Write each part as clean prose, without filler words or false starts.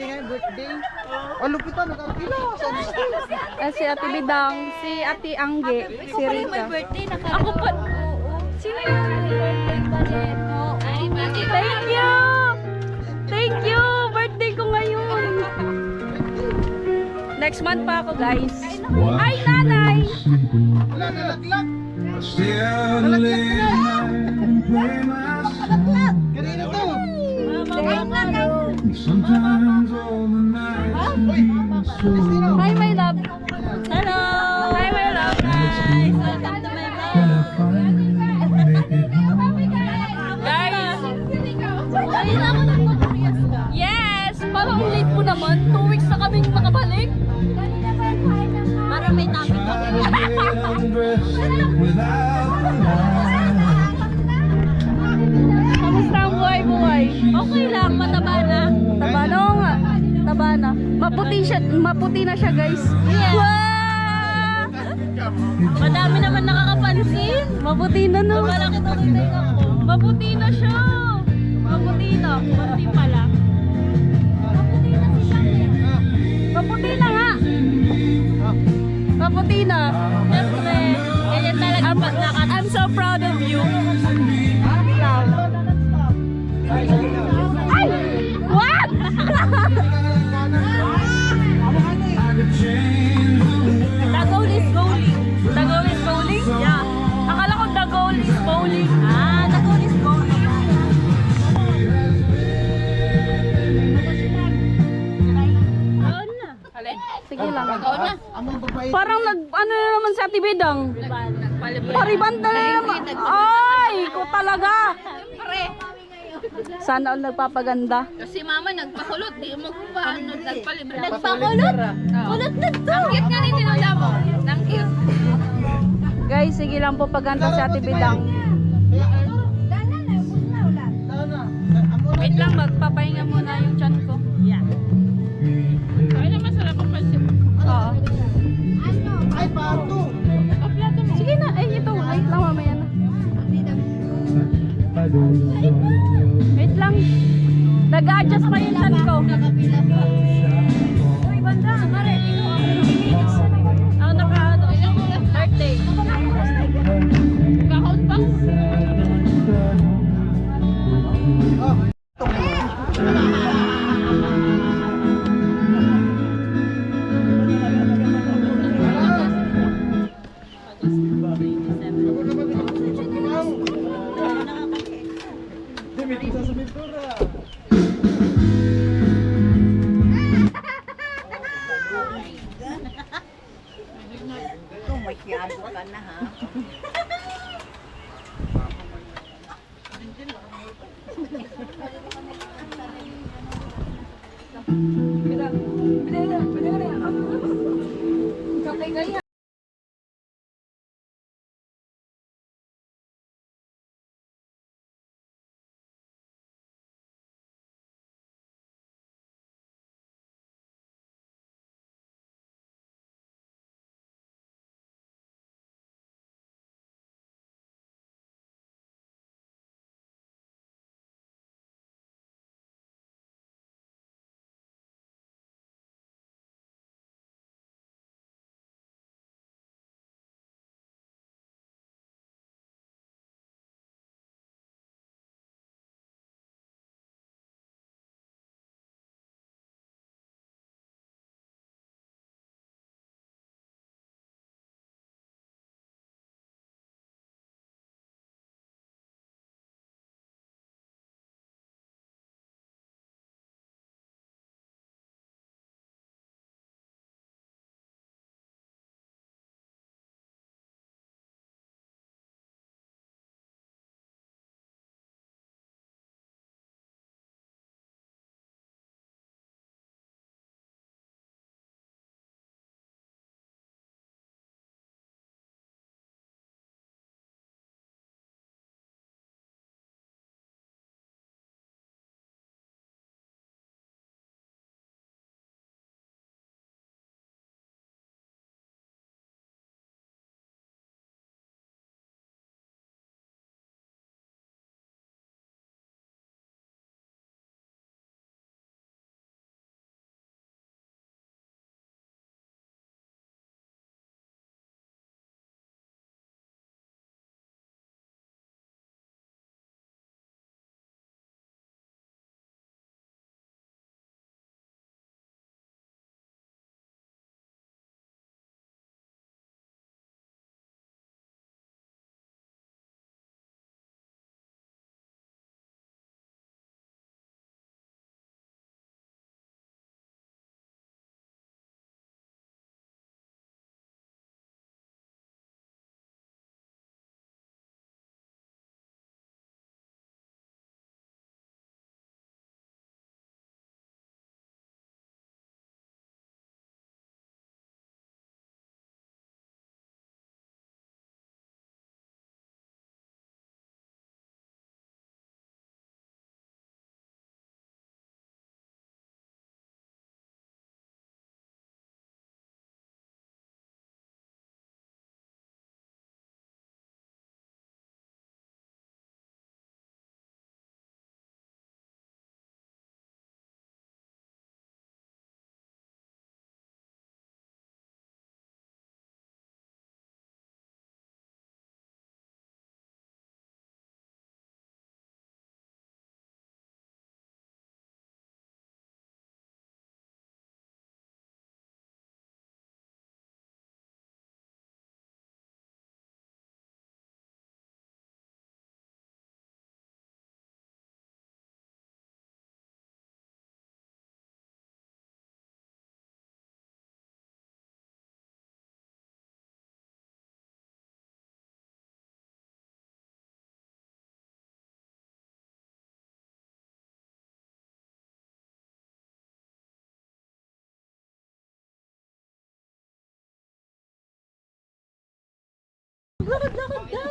birthday ngayon, birthday. Oh, lupitan, nakakila. Si Ate Bidang, si Ate Angge, si Rita. Ako pa. Sino yun? Thank you! Thank you! Birthday ko ngayon. Next month pa ako, guys. Ay, nanay! Wala, nalaglag. Kanina to. Hi, my love. Hello! Hi, my love. Guys, welcome to my vlog. Guys! Yes! Parang late po naman. 2 weeks na kaming nakabalik. Para may topic ako. Kamusta ang buhay-buhay? Okay lang, mataba na. Taba na, oo nga. Taba na. Maputi na siya, guys. Yeah. Wow! Madami naman nakakapansin. Maputi na, no? Malaki to ako. Maputi na siya. Maputi na. Maputi pala. Maputi na si Shakira. Maputi na nga. Maputi na. Siyempre. Ganyan talaga pag I'm so proud of you. Ay! What? The goal is bowling. The goal is bowling? Yeah. Akala ko the goal is bowling. Ah, the goal is bowling. Taon na. Alin? Sige lang. Taon na. Parang ano na naman sa Tibidang. Paribanda na naman. Ay, ko talaga. Sana all nagpapaganda. Kasi mama nagpakulot, di mo paano nagpalibre. Nagpakulot? Kulot na to. Ang cute nga rin tinula mo. Ang cute. Guys, sige lang po paganda sa Ate Bidang. Wait lang, magpapahinga muna yung chan ko. Yeah. Kaya na masarap ang pansit. Oo. Ay, pato. Sige na, ito. Wait lang, mamaya na. Wait lang. Nag-adjust pa yung chan ko. Uy, banda, mare. Ang naka-ano, birthday. Kahon pa. Masyado ka na ha.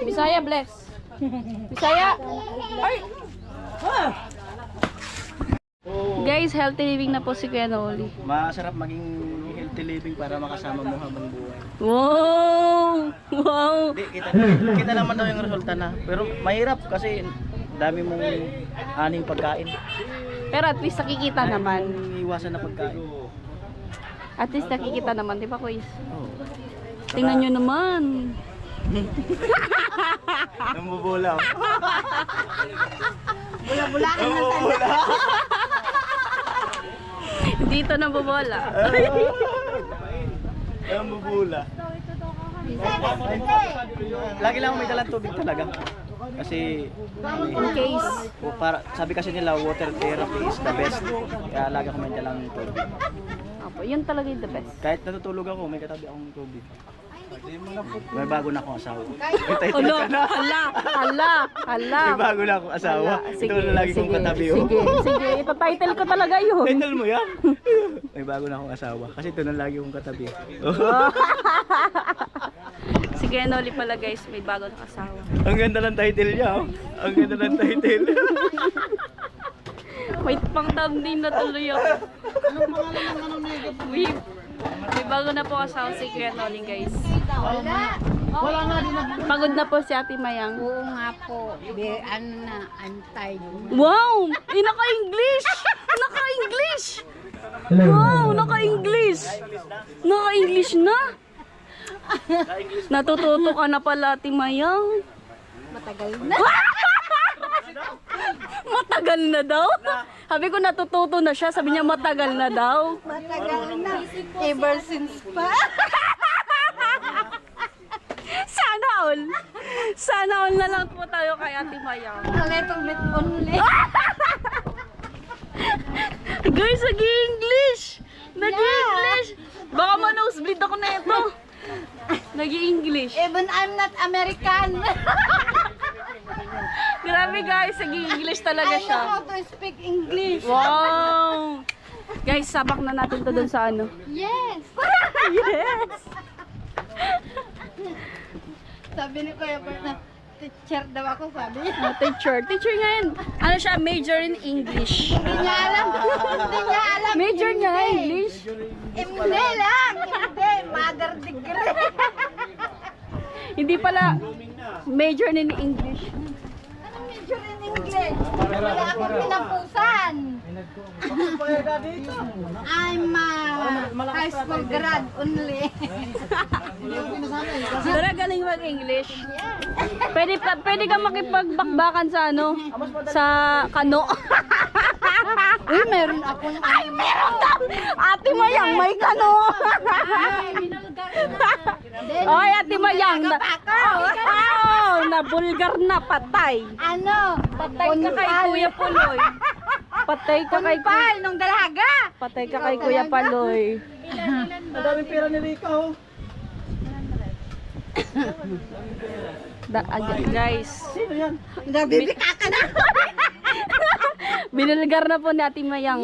Bisaya, bless. Bisaya. Ay! Guys, healthy living na po si Kuya Noli. Masarap maging healthy living para makasama mo habang buhay. Wow! Wow! Hindi, kita naman daw yung resulta na. Pero mahirap kasi dami mong aning pagkain. Pero at least nakikita naman. Iwasan na pagkain. At least nakikita naman, di ba, Kuya? Oh. Tingnan nyo naman. Namubula. Bula-bulaan na Namubula. Dito na bobola. Namubula. Lagi lang may dalang tubig talaga. Kasi In case. para sabi kasi nila water therapy is the best. Kaya lagi ako may dalang tubig. Opo, yun talaga yung the best. Kahit natutulog ako, may katabi akong tubig. May bago na akong asawa. Hala, hala, hala, hala. May bago na akong asawa. Sige, Ito na lagi kong sige, katabi. sige, sige. Ito title ko talaga yun. Title mo yan? May bago na akong asawa. Kasi ito na lagi kong katabi. Si Kuya Noli pala guys, may bago na asawa. Ang ganda ng title niya. Oh. Ang ganda ng title. May pang thumbnail na tuloy ako. Anong pangalan ng ano na May bago na po asawa si Kuya Noli guys. Wala nga din Pagod na po si Ate Mayang. Oo nga po. Ano na, antay. Wow! Eh, naka-English! Naka-English! Wow! Naka-English! Naka-English na! Natututo ka na pala, Ate Mayang. Matagal na. Matagal na daw? Sabi ko natututo na siya, sabi niya matagal na daw. Matagal na. Ever since pa. Sana all! Sana all na lang po tayo kay Ate Mayang. A little bit only. Guys, nag-i-English! Nag-i-English! Baka ma-nosebleed ako na ito. Nag-i-English. Even I'm not American. Grabe guys, nag-i-English talaga I know siya. how to speak English. Wow! Guys, sabak na natin to dun sa ano. Yes. Yes! Sabi ni Kuya Bert na teacher daw ako, sabi niya. Oh, teacher. Teacher nga yun. Ano siya? Major in English. Hindi niya alam. Hindi niya alam. Major niya English. Hindi lang. Hindi. Mother degree. Hindi pala major in English. Anong major in English? Wala akong pinapusan. I'm high school grad only. Tara, galing mag-English. Pwede ka makipagbakbakan sa ano? Sa kano. Uy, meron akong Ay, meron daw! Ate Mayang, may kano! Oy, Ate Mayang! Nabulgar na, patay! ano? Patay ka kay Kuya Puloy! Patay ka kay Kunpal nung dalaga. Patay ka kay Kuya Paloy! Madaming pera ni Rika. Oh. Guys, Sino yan? Nabibika ka na. binulgar na po ni Ate Mayang.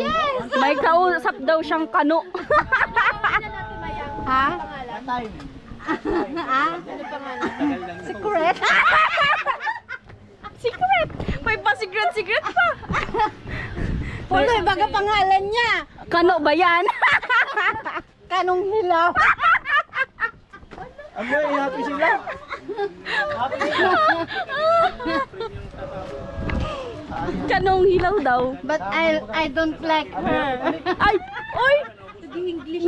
May kausap daw siyang kano. Ha? Time. Ha? Secret. Secret! May pa-secret pa! Puloy, baga pangalan niya. Kano ba yan? Kanong hilaw. Ano yung happy sila? Happy sila. Kanong hilaw daw. But I don't like her. Ay! Ay! Nag-i-English.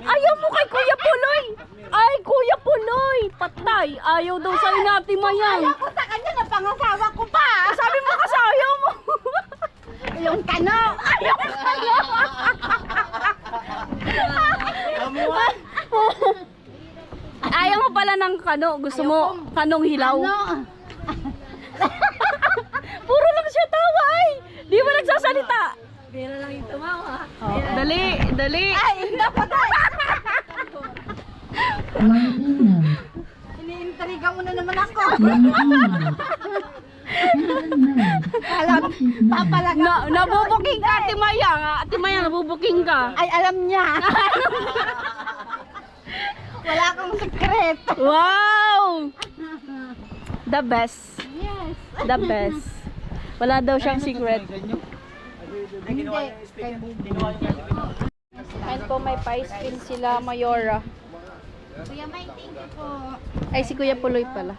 Ayaw mo kay Kuya Puloy! Ay, Kuya Puloy! Patay! Ayaw daw sa'yo ni Ate Mayang. Ako sa kanya na pangasawa ko pa. Sabi mo kasi ayaw mo. Yung kano. Ayaw mo sa'yo. Ayaw mo pala ng kano. Gusto mo kanong hilaw. Ano? Puro lang siya tawa ay. Di ba nagsasalita? Pero lang yung tumawa. Oh, dali, dali. Ay, dapat ay. Iniintriga mo na naman ako. Papalaga. Nabubuking ka, Ate Mayang. Ate Mayang, nabubuking ka. Ay, alam niya. Wala akong sekreto. Wow! the best. Yes. The best. Wala daw siyang secret. Hindi, kinuha niya yung speaker. Kinuha niya yung speaker. And po may pie spin sila, Mayora. Kuya May, thank you po. Ay, si Kuya Puloy pala.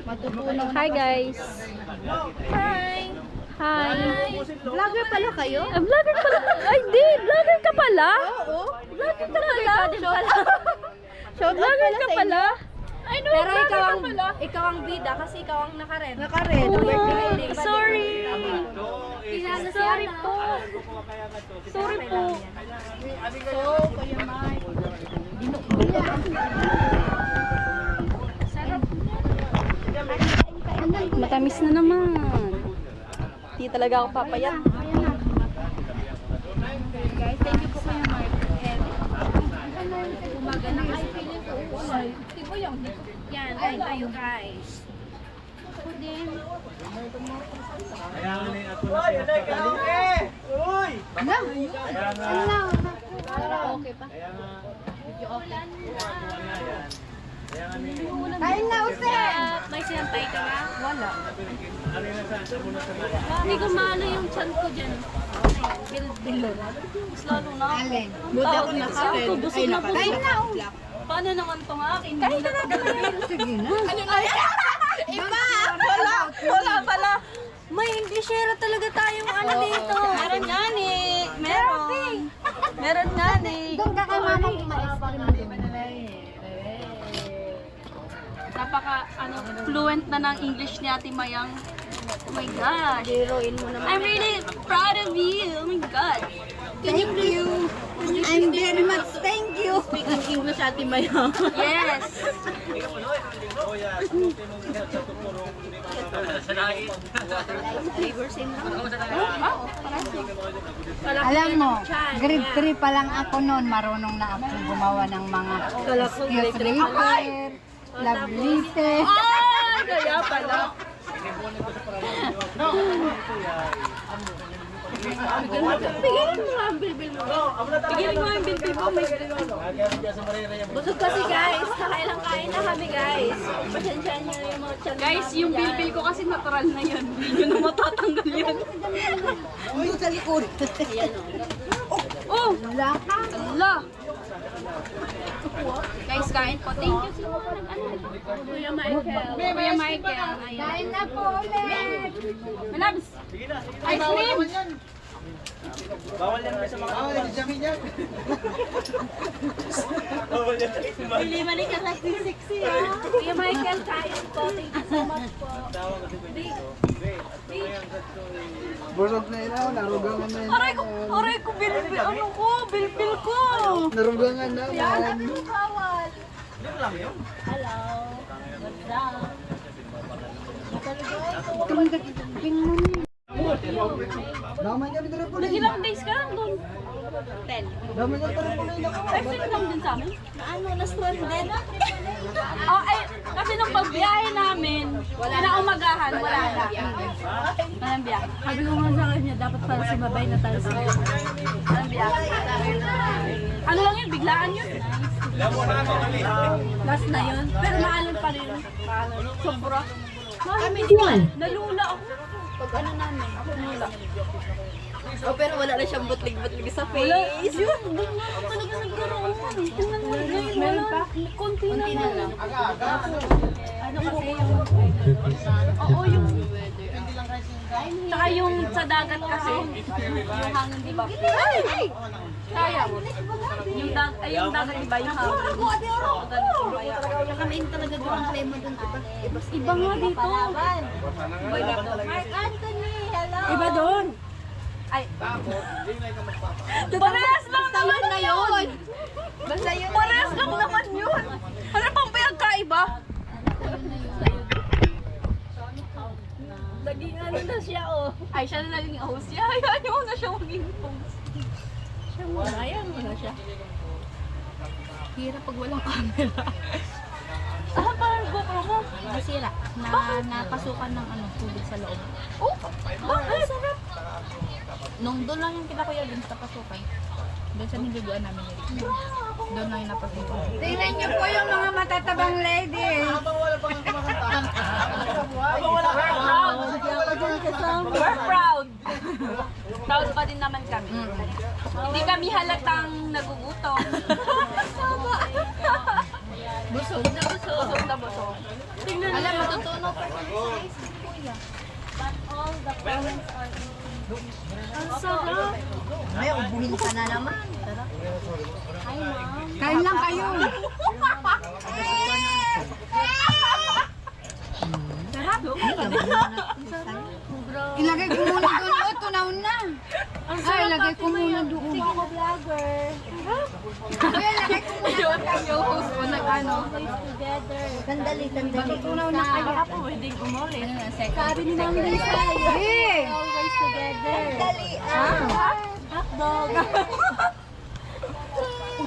Matutunan. Hi guys! Hi. Hi! Vlogger pala kayo? Ah, vlogger pala! Ay, di! Vlogger ka pala? Oo. Vlogger ka pala? Vlogger ka pala? Ay, no, Pero ikaw ang bida kasi ikaw ang naka-red. Naka-red. Oh, sorry! Sorry po! Sorry po! So, Kuya May. Matamis na naman. Hindi talaga ako papayat. Guys, thank you po Kuya Mark. Umaga na kasi feeling ko ulan. Tipo yung yan, ay tayo guys. Ako din. Uy, alay, karaoke! Uy! Okay pa. Kain na, Usen! May sinampay ka na? Wala. Hindi ko maano yung chan ko dyan. Bil-bilo. Mas lalo na. Alin? Buti ako nakatin. Busog na po. Kain na, oh. Paano naman itong akin? Kain na natin. Sige na. Iba! Wala pala. May Englishera talaga tayong ano dito. Meron nga ni. Meron. Meron nga ni. Doon ka kay Manong ma-experiment. Napaka fluent na ng English ni Ate Mayang. Oh my gosh. I'm really proud of you. Oh my God. Thank you. I'm very much thank you. Speaking English, Ate Mayang. Yes. Alam mo, grade 3 pa lang ako noon, marunong na ako gumawa ng mga excuse letter, love letter. Ah, kaya pala. Pigilin mo nga ang bilbil mo. Pigilin mo ang bilbil mo. Busog kasi guys. Nakailang kain na kami guys. Pasensyaan nyo yung mga chan. Guys, yung bilbil ko kasi natural na yan. Hindi nyo na matatanggal yan. Doon sa likod. Oh! Wala ka. Allah! Guys, kain po. Thank you sa mga Kuya Michael. Kuya Michael. Kain na po ulit. Malabs! Ice cream! Bawal yan sa mga kapatid. Bawal yan. Hindi man ka kasi sexy ha. Kuya Michael, kain po. Thank you so much po. Busog na ilaw, narugangan na yun. Aray ko, bilbil. Ano ko? Bilbil ko! Narugangan na. Yun lang yun. Damay kami na rin po na Ilang days ka lang doon? Damay na rin po na yun ako. Ay, sino lang din sa amin? Ano, na-stranded? Oh, ay, kasi nung pagbiyahe namin, kinaumagahan, wala na. Walang biyahe. Sabi ko nga sa kanya, dapat pala sumabay na tayo sa kanya. Walang biyahe. Ano lang yun, biglaan yun. Last na yun. Pero maalon pa rin. Sobra. Nalula ako. Pag ano namin, nalula. Oh, pero wala na siyang butlig-butlig sa face. Yun, doon na ako talaga nagkaroon. Tingnan mo, ngayon wala. Konti na lang. Ano kasi yung... Oo, yung... Tsaka yung sa dagat kasi, yung hangin, di ba? Ay! Kaya mo. Yung dagat, di ba? Yung hangin. Tsaka main talaga doon ang klema doon. Iba nga dito. Mark Anthony, hello! Iba doon. Ay. Parehas lang naman na yun! Basta yun. Parehas lang naman yun. Ano pang pinagkaiba? Naging ano na siya, oh. Ay, siya na naging host. Hayaan niyo na siya maging host. Ayan mo na siya. Hirap pag walang camera. Ah, parang GoPro mo. Masira. Napasukan ng ano, tubig sa loob. Oh, bakit? Nung doon lang yung kita kuya dun sa pasukan. Doon sa niliguan namin ni Rick. Doon na yung napagpunta. Tingnan niyo po yung mga matatabang ladies. We're proud. Proud pa din naman kami. Hindi kami halatang nagugutom. Busog na busog. Busog na busog. Alam mo, totoo na pa rin sa kuya. Ang sarap. Ay, ubuhin ka na naman. Kain lang kayo. Ilagay ko muna doon. O, tunaw na. Ay, ilagay ko muna doon. Sige mo, vlogger. Ay, ilagay ko muna doon. Yung host ko nag-ano. Together. Sandali, sandali. Tunaw na kayo. Baka po pwedeng umulit. Sabi ni Mami Lisa, Eh, always together. sandali. Hotdog.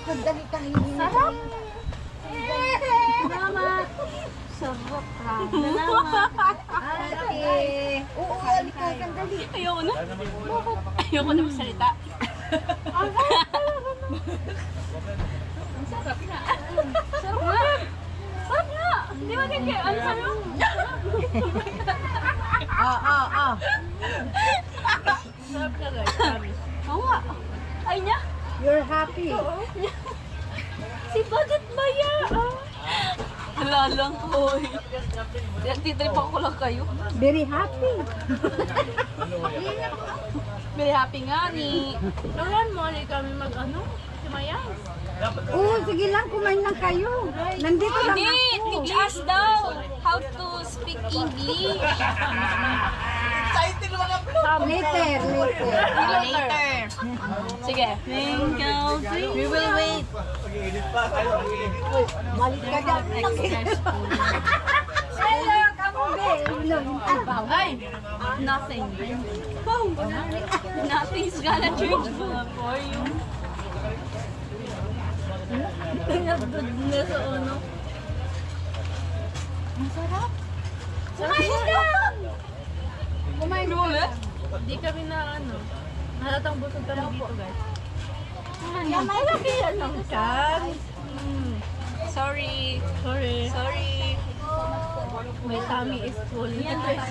Sandali kayo. Sarap. Salamat. Sarap. Salamat. Ate. Oo, halika, sandali. Ayoko na. Ayoko na magsalita. Sarap nga. Sarap nga. Di ba ganyan? Ano sabi mo? Sarap ka guys. Promise. Oo nga. Ay niya. You're happy. Si Budget Maya. Wala lang ko. Titripan ko lang kayo. Very happy. Very happy nga ni. Turuan mo ulit kami mag-ano? Si Maya. Oo, sige lang, kumain lang kayo. Nandito lang Hindi! ako. Teach us daw how to speak English. Later. Later. Sige. We will wait. Balik ka dyan. Hello, kamu Ay! Nothing. Nothing's gonna change for you. Nasa ano? Kumain ka! Kumain Ano ulit? Di kami na ano. Halatang busog kami dito guys. Malaki yan ang Kan? Sorry. Sorry. Sorry. My tummy is full.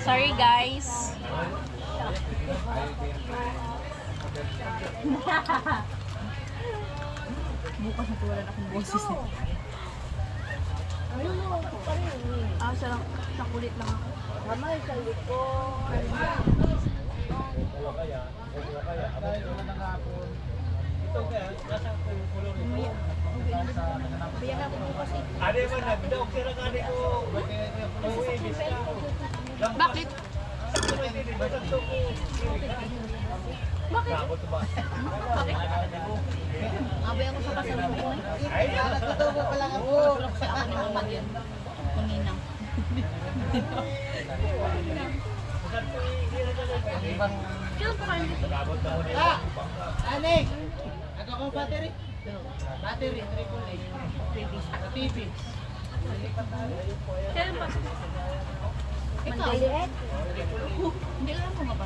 Sorry guys. Bukas na tuwalan akong boses eh. Sa kulit lang ako. Bakit? Abay ako sa kasalubong eh. Ay, natutubo pa lang ako. Ako ni Mama yun. Kuninang. Kailan po kayo dito? Ane! Ako ko battery. Battery, triple A. TV. Kailan pa? Ikaw? Hindi ka lang pumapa.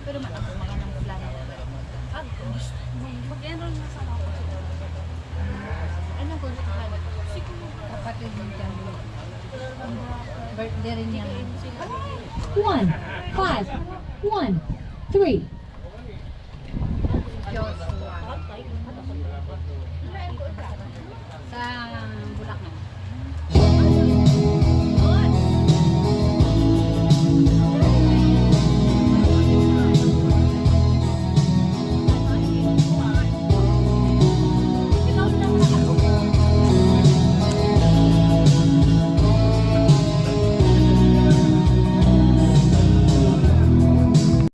Pero man ako mga nang plano. Mag-enroll na sa ako. Anong gusto ka? Kapatid mo dyan. Birthday rin yan. 1, 5, 1, 3. Sa